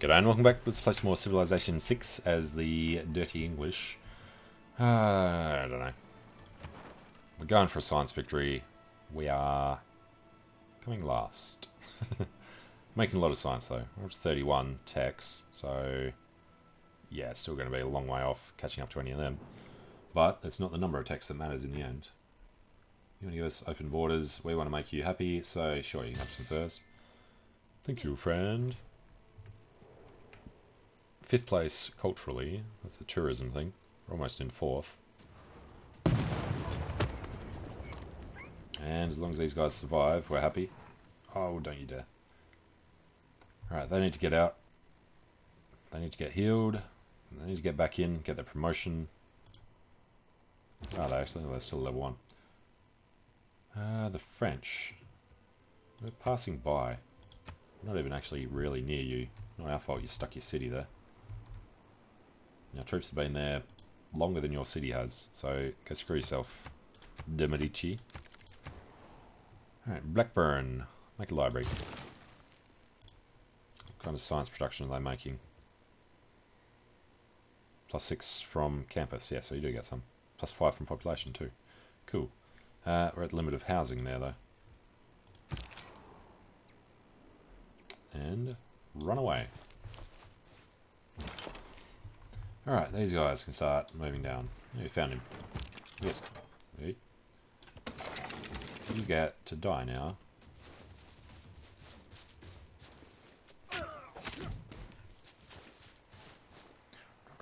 G'day and welcome back. Let's play some more Civilization 6 as the Dirty English. I don't know. We're going for a science victory. We are coming last. Making a lot of science though. We're up to 31 techs, so yeah, it's still going to be a long way off catching up to any of them. But it's not the number of techs that matters in the end. You want to give us open borders, we want to make you happy, so sure, you can have some furs. Thank you, friend. 5th place culturally, that's a tourism thing. We're almost in 4th. And as long as these guys survive, we're happy. Oh, don't you dare. Alright, they need to get out. They need to get healed. They need to get back in, get their promotion. Oh, they actually, they're still level 1. The French. We're passing by. Not even actually really near you. Not our fault you stuck your city there. Our troops have been there longer than your city has, so go screw yourself, De Medici. Alright, Blackburn. Make a library. What kind of science production are they making? +6 from campus, yeah, so you do get some. +5 from population too. Cool. We're at limit of housing there though. And run away. Alright, these guys can start moving down. Oh, you found him. Yes. Wait. You get to die now.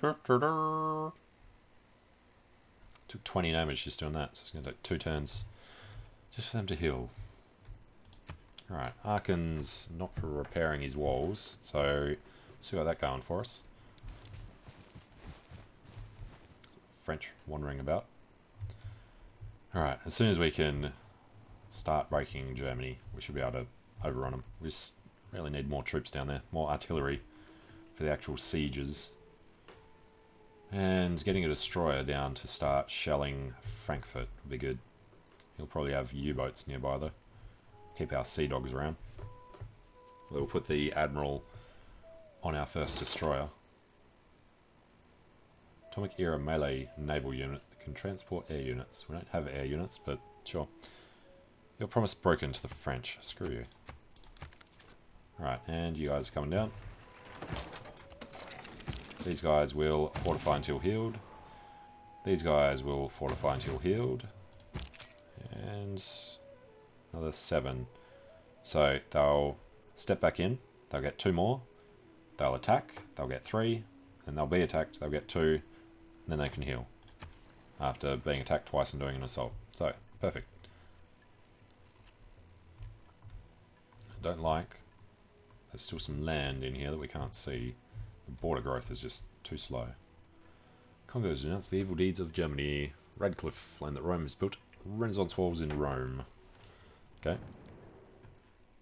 Took 20 damage just doing that, so it's going to take 2 turns just for them to heal. Alright, Arkin's not repairing his walls, so let's see what that going for us. French wandering about. Alright, as soon as we can start breaking Germany, we should be able to overrun them. We just really need more troops down there, more artillery for the actual sieges. And getting a destroyer down to start shelling Frankfurt would be good. He'll probably have U-boats nearby though. Keep our sea dogs around. We'll put the Admiral on our first destroyer. Atomic era melee naval unit that can transport air units. We don't have air units, but sure. Your promise broken to the French. Screw you. Alright, and you guys are coming down. These guys will fortify until healed. These guys will fortify until healed. And another 7. So they'll step back in. They'll get 2 more. They'll attack. They'll get 3. And they'll be attacked. They'll get 2. And then they can heal after being attacked twice and doing an assault. So, perfect. I don't like there's still some land in here that we can't see. The border growth is just too slow. Congo's announced the evil deeds of Germany. Radcliffe, land that Rome has built. Renaissance walls in Rome. Okay.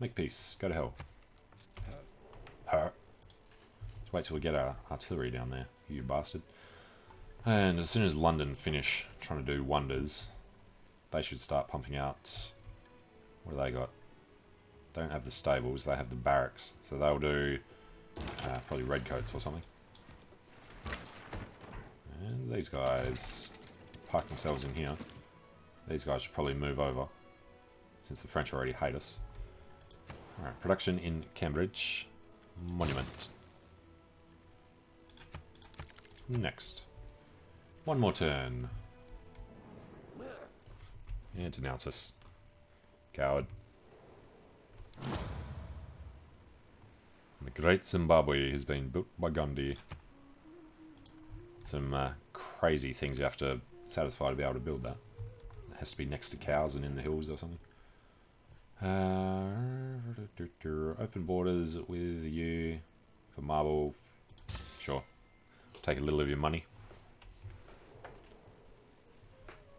Make peace. Go to hell. Let's wait till we get our artillery down there, you bastard. And as soon as London finish trying to do wonders, they should start pumping out. What do they got? They don't have the stables, they have the barracks. So they'll do probably redcoats or something. And these guys park themselves in here. These guys should probably move over, since the French already hate us. Alright, production in Cambridge. Monument. Next. One more turn. And denounce us. Coward. The Great Zimbabwe has been built by Gandhi. Some crazy things you have to satisfy to be able to build that. It has to be next to cows and in the hills or something. Open borders with you for marble. Sure. Take a little of your money.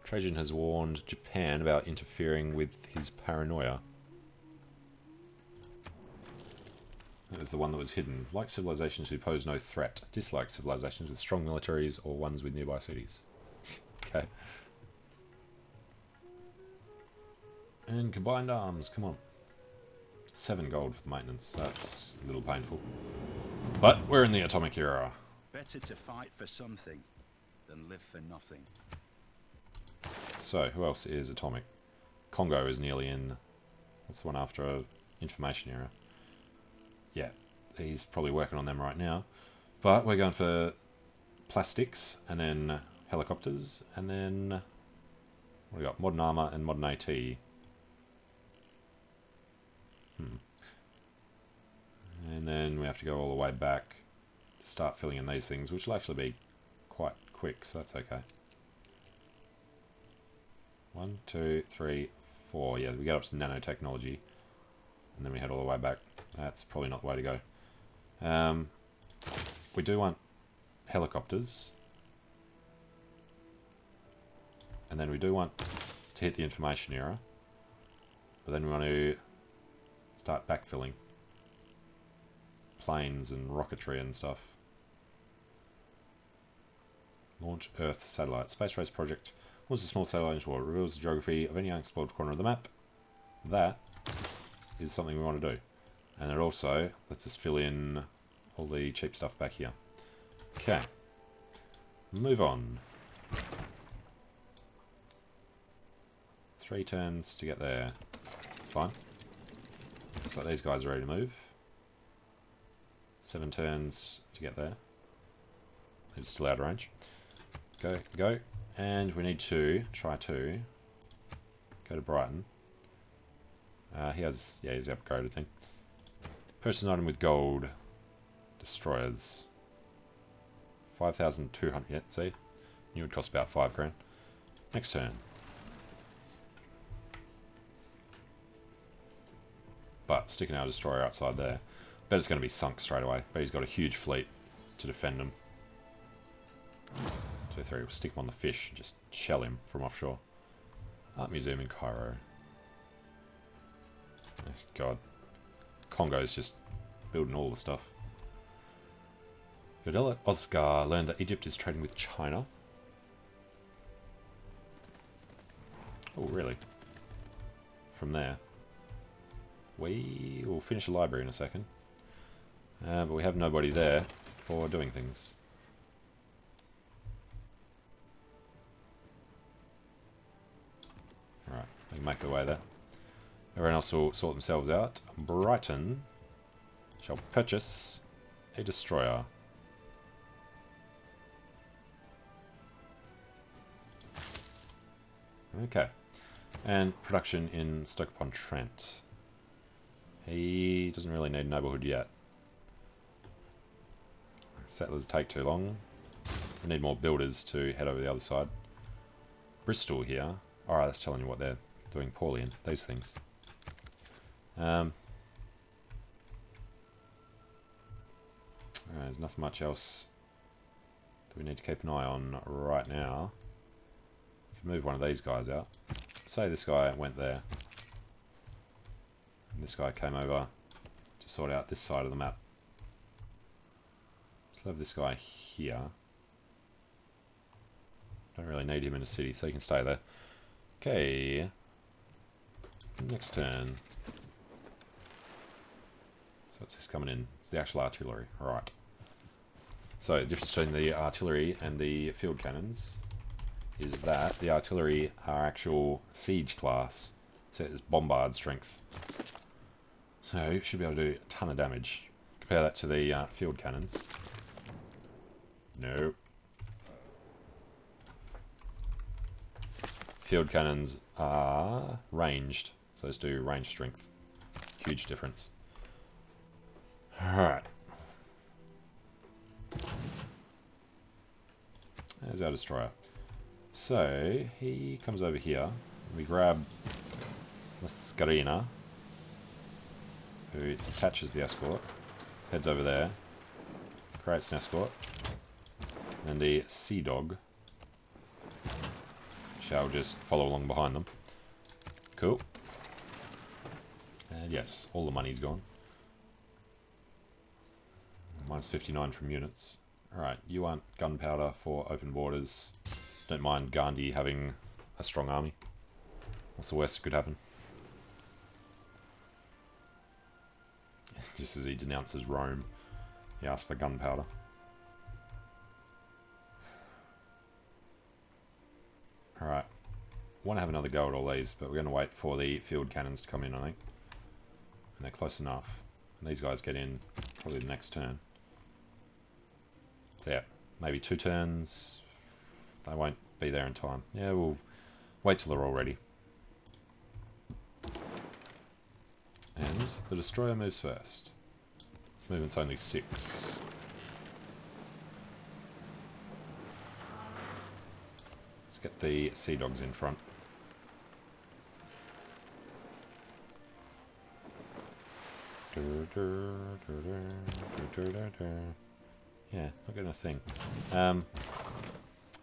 Trajan has warned Japan about interfering with his paranoia. That was the one that was hidden. Like civilizations who pose no threat. Dislike civilizations with strong militaries or ones with nearby cities. Okay. And combined arms, come on. 7 gold for the maintenance, that's a little painful. But we're in the atomic era. Better to fight for something than live for nothing. So, who else is atomic? Congo is nearly in... What's the one after information era? Yeah, he's probably working on them right now. But we're going for plastics, and then helicopters, and then... What do we got? Modern armor and modern AT. And then we have to go all the way back to start filling in these things, which will actually be quite quick, so that's okay. 1, 2, 3, 4. Yeah, we get up to nanotechnology, and then we head all the way back. That's probably not the way to go. We do want helicopters, and then we do want to hit the information era, but then we want to start backfilling planes and rocketry and stuff. Launch Earth satellite. Space race project. Launches a small satellite into orbit. Reveals the geography of any unexplored corner of the map. That is something we want to do. And it also lets us fill in all the cheap stuff back here. Okay. Move on. 3 turns to get there. It's fine. So these guys are ready to move. 7 turns to get there. It's still out of range. Go, go. And we need to try to go to Brighton. He's the upgraded thing. Purchase an item with gold. Destroyers. 5,200. Yeah, see? Knew it would cost about 5 grand. Next turn. But sticking our destroyer outside there. Bet it's going to be sunk straight away. But he's got a huge fleet to defend him. 2, 3. We'll stick him on the fish and just shell him from offshore. Art Museum in Cairo. Oh, God. Congo's just building all the stuff. Godella Oscar learned that Egypt is trading with China. Oh, really? From there. We will finish the library in a second. But we have nobody there for doing things. Alright, they can make their way there. Everyone else will sort themselves out. Brighton shall purchase a destroyer. Okay. And production in Stoke-upon-Trent. He doesn't really need neighbourhood yet. Settlers take too long. We need more builders to head over the other side. Bristol here. Alright, that's telling you what they're doing poorly in these things. There's nothing much else that we need to keep an eye on right now. Move one of these guys out. Say this guy went there. And this guy came over to sort out this side of the map. Let's have this guy here. Don't really need him in a city, so he can stay there. Okay. Next turn. So what's this coming in? It's the actual artillery. Alright. So the difference between the artillery and the field cannons is that the artillery are actual siege class. So it's bombard strength. So you should be able to do a ton of damage. Compare that to the field cannons. No. Field cannons are ranged. So let's do range strength. Huge difference. Alright. There's our destroyer. So, he comes over here. We grab Mascarina, who detaches the escort, heads over there, creates an escort, and the Sea Dog shall just follow along behind them. Cool. And yes, all the money's gone. Minus 59 from units. Alright, you want gunpowder for open borders. Don't mind Gandhi having a strong army. What's the worst that could happen? Just as he denounces Rome. He asked for gunpowder. Alright. Want to have another go at all these, but we're going to wait for the field cannons to come in, I think. And they're close enough. And these guys get in probably the next turn. So yeah, maybe 2 turns. They won't be there in time. Yeah, we'll wait till they're all ready. And the destroyer moves first. Its movement's only 6. Let's get the sea dogs in front. Yeah, not getting a thing.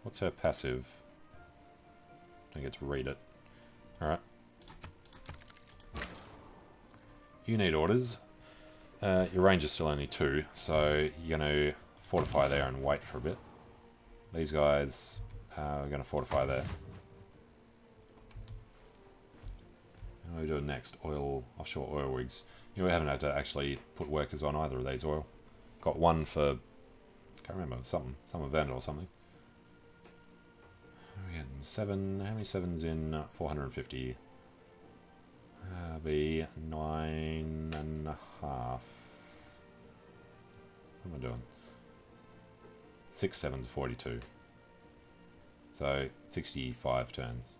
What's her passive? Don't get to read it. Alright. You need orders. Your range is still only 2, so you're going to fortify there and wait for a bit. These guys are going to fortify there. What are we doing next? Offshore oil rigs. You know, we haven't had to actually put workers on either of these oil. Got one for, can't remember, some event or something. We're getting 7, how many 7s in 450? Be 9.5. What am I doing? 6 7s, 42. So 65 turns.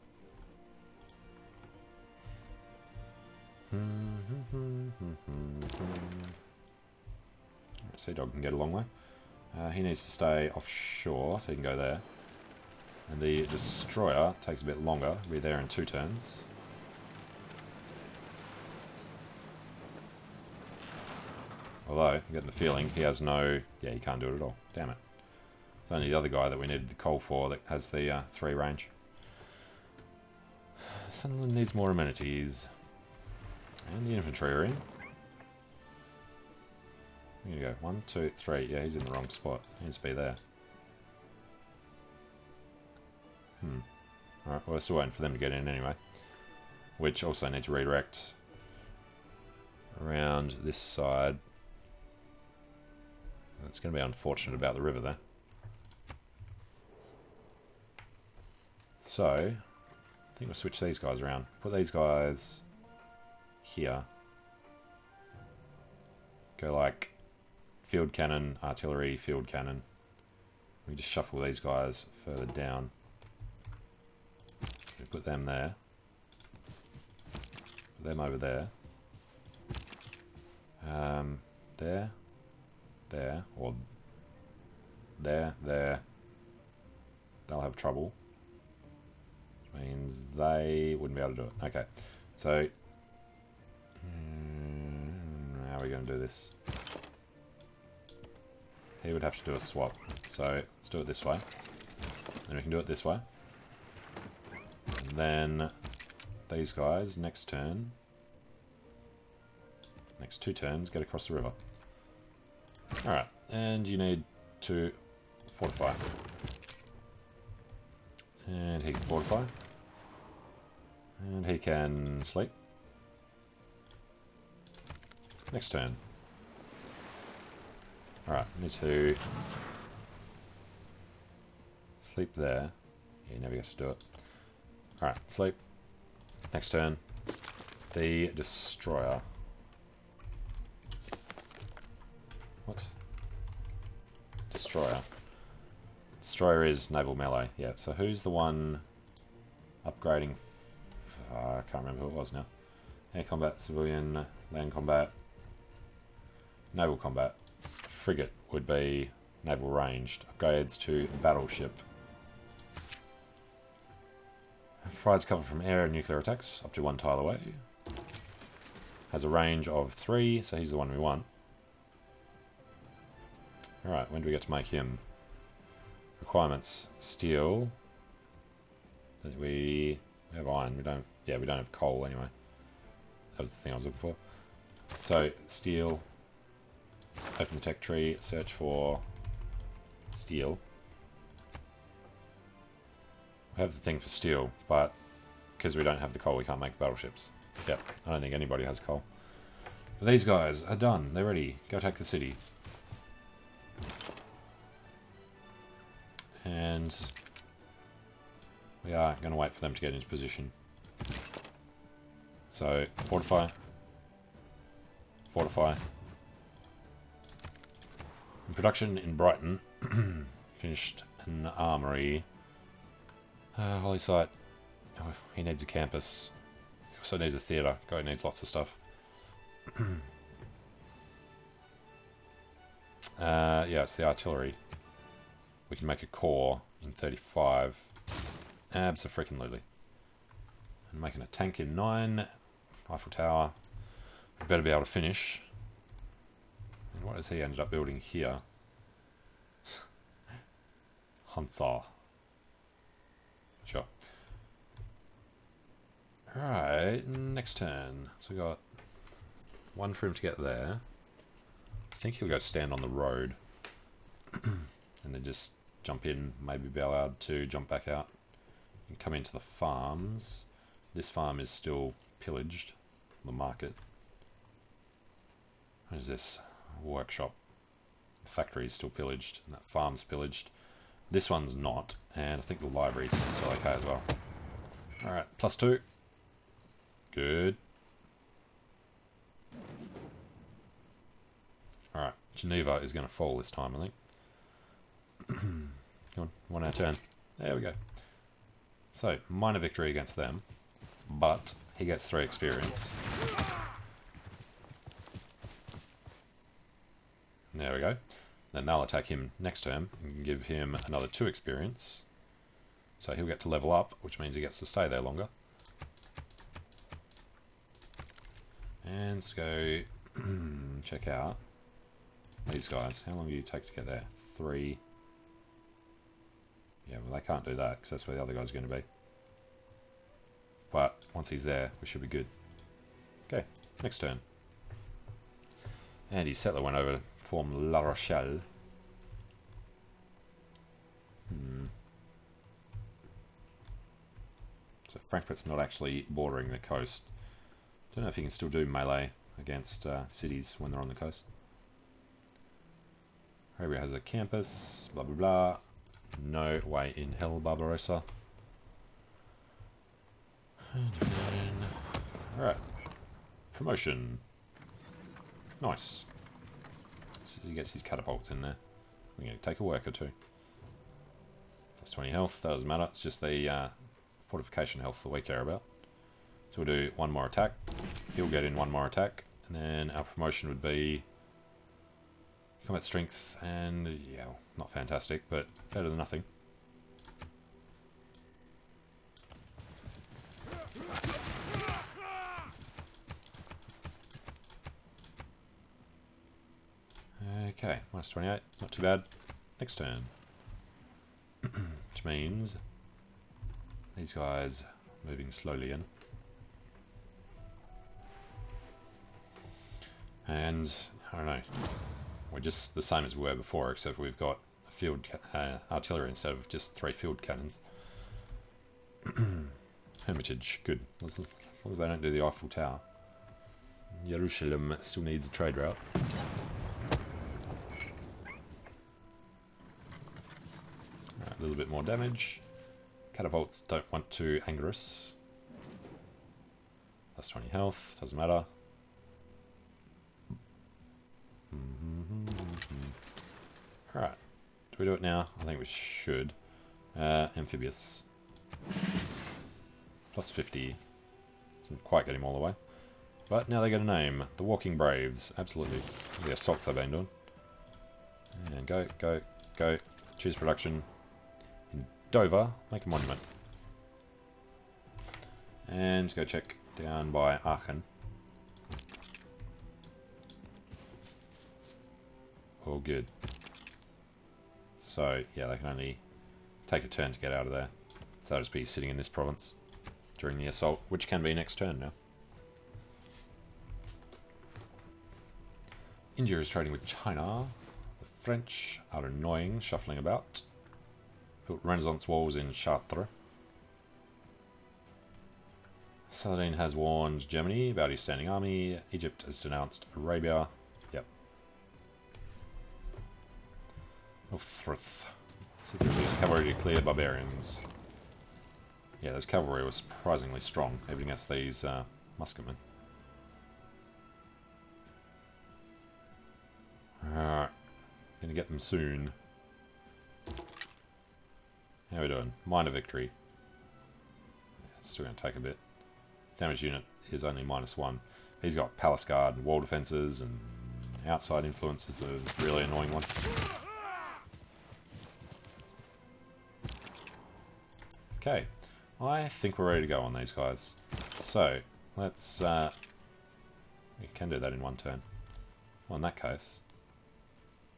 Sea Dog can get a long way. He needs to stay offshore, so he can go there. And the Destroyer takes a bit longer. We'll be there in 2 turns. Although, I'm getting the feeling he has no... Yeah, he can't do it at all. Damn it. It's only the other guy that we needed the coal for that has the 3 range. Sunderland needs more amenities. And the infantry are in. Here you go. 1, 2, 3. Yeah, he's in the wrong spot. He needs to be there. Alright, well, we're still waiting for them to get in anyway. Which also need to redirect around this side. It's going to be unfortunate about the river there. So, I think we'll switch these guys around. Put these guys here. Go like field cannon, artillery, field cannon. We just shuffle these guys further down. We put them there. Put them over there. There. There. Or there. There. They'll have trouble. Which means they wouldn't be able to do it. Okay. So, how are we going to do this? He would have to do a swap. So, let's do it this way. Then we can do it this way. And then these guys, next turn, next 2 turns, get across the river. Alright, and you need to fortify. And he can fortify. And he can sleep. Next turn. Alright, need to sleep there. Yeah, he never gets to do it. Alright, sleep. Next turn. The Destroyer. What? Destroyer. Destroyer is naval melee. Yeah, so who's the one upgrading? I can't remember who it was now. Air combat, civilian, land combat, naval combat. Frigate would be naval ranged. Upgrades to battleship. Provides cover from air and nuclear attacks up to 1 tile away. Has a range of 3, so he's the one we want. Alright, when do we get to make him? Requirements. Steel. We have iron. We don't have coal anyway. That was the thing I was looking for. So, steel. Open the tech tree, search for steel. We have the thing for steel, but because we don't have the coal, we can't make the battleships. Yep, I don't think anybody has coal. But these guys are done. They're ready. Go attack the city. And we are going to wait for them to get into position. So, fortify. Fortify. In production in Brighton. Finished an armory. Holy site. Oh, he needs a campus. He also needs a theatre. Guy needs lots of stuff. Yeah, it's the artillery. We can make a core in 35. Abso-freaking-lutely. And making a tank in 9. Eiffel Tower. We better be able to finish. And what has he ended up building here? Hansa. Sure. Alright, next turn. So we got one for him to get there. I think he'll go stand on the road. And then just jump in, maybe be allowed to jump back out. And come into the farms. This farm is still pillaged. The market. What is this? Workshop. The factory is still pillaged. And that farm's pillaged. This one's not. And I think the library's still okay as well. Alright, +2. Good. Alright, Geneva is going to fall this time, I think. Come on, 1 out of 10. There we go. So, minor victory against them. But he gets 3 experience. There we go. Then they'll attack him next turn and give him another 2 experience. So he'll get to level up, which means he gets to stay there longer. And let's go check out these guys. How long do you take to get there? 3. Yeah, well, they can't do that because that's where the other guy's going to be. But once he's there, we should be good. Okay, next turn. And his settler went over to form La Rochelle. So Frankfurt's not actually bordering the coast. Don't know if you can still do melee against cities when they're on the coast. Arabia has a campus, blah blah blah. No way in hell, Barbarossa. Alright. Promotion. Nice. So he gets his catapults in there. We're going to take a work or 2. +20 health, that doesn't matter. It's just the fortification health that we care about. So we'll do 1 more attack. He'll get in 1 more attack. And then our promotion would be combat strength, and yeah, not fantastic, but better than nothing. Okay, -28, not too bad. Next turn. Which means these guys moving slowly in. And, I don't know, we're just the same as we were before, except we've got a field artillery instead of just 3 field cannons. Hermitage, good. As long as they don't do the Eiffel Tower. Jerusalem still needs a trade route. Right, a little bit more damage. Catapults don't want to anger us. +20 health, doesn't matter. Alright, do we do it now? I think we should. Amphibious. +50. Doesn't quite get him all the way. But now they get a name. The Walking Braves. Absolutely. The assaults they've been doing. And go, go, go. Choose production. In Dover, make a monument. And let's go check down by Aachen. All good. So, yeah, they can only take a turn to get out of there. So they'll just be sitting in this province during the assault, which can be next turn now. India is trading with China. The French are annoying, shuffling about. Built Renaissance walls in Chartres. Saladin has warned Germany about his standing army. Egypt has denounced Arabia. Yep. Uthrith. See if we can use cavalry to clear barbarians. Yeah, those cavalry were surprisingly strong, even against these musketmen. Alright, gonna get them soon. How are we doing? Minor victory. Yeah, it's still gonna take a bit. Damage unit is only -1. He's got palace guard and wall defenses, and outside influence is the really annoying one. Okay, I think we're ready to go on these guys. So, let's... we can do that in one turn. Well, in that case,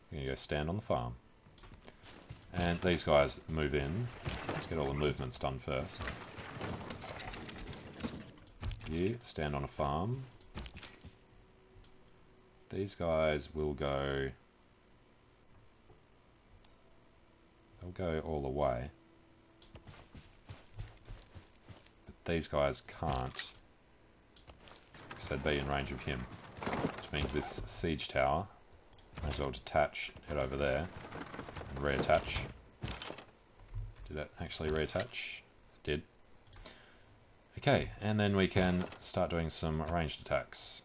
we're going to go stand on the farm. And these guys move in. Let's get all the movements done first. You stand on a farm. These guys will go... they'll go all the way. These guys can't, because they'd be in range of him, which means this siege tower might as well detach, head over there, and reattach. Did it actually reattach? It did. Okay, and then we can start doing some ranged attacks.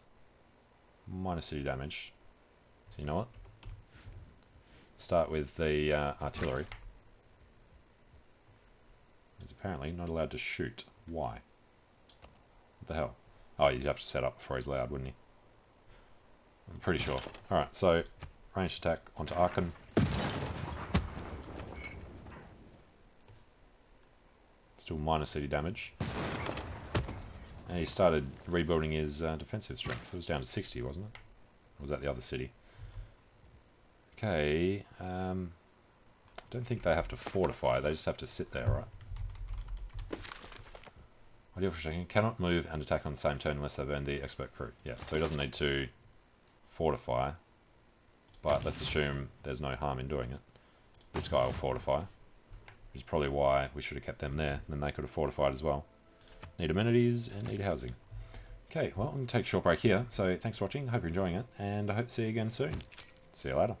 Minor city damage. So you know what? Start with the artillery. He's apparently not allowed to shoot. Why? What the hell? Oh, you'd have to set up before he's loud, wouldn't he? I'm pretty sure. Alright, so ranged attack onto Aachen. Still minor city damage. And he started rebuilding his defensive strength. It was down to 60, wasn't it? Or was that the other city? Okay. I don't think they have to fortify. They just have to sit there, right? Ideal for checking. Cannot move and attack on the same turn unless they've earned the expert crew. Yeah, so he doesn't need to fortify. But let's assume there's no harm in doing it. This guy will fortify. Which is probably why we should have kept them there. Then they could have fortified as well. Need amenities and need housing. Okay, well, I'm going to take a short break here. So thanks for watching. Hope you're enjoying it. And I hope to see you again soon. See you later.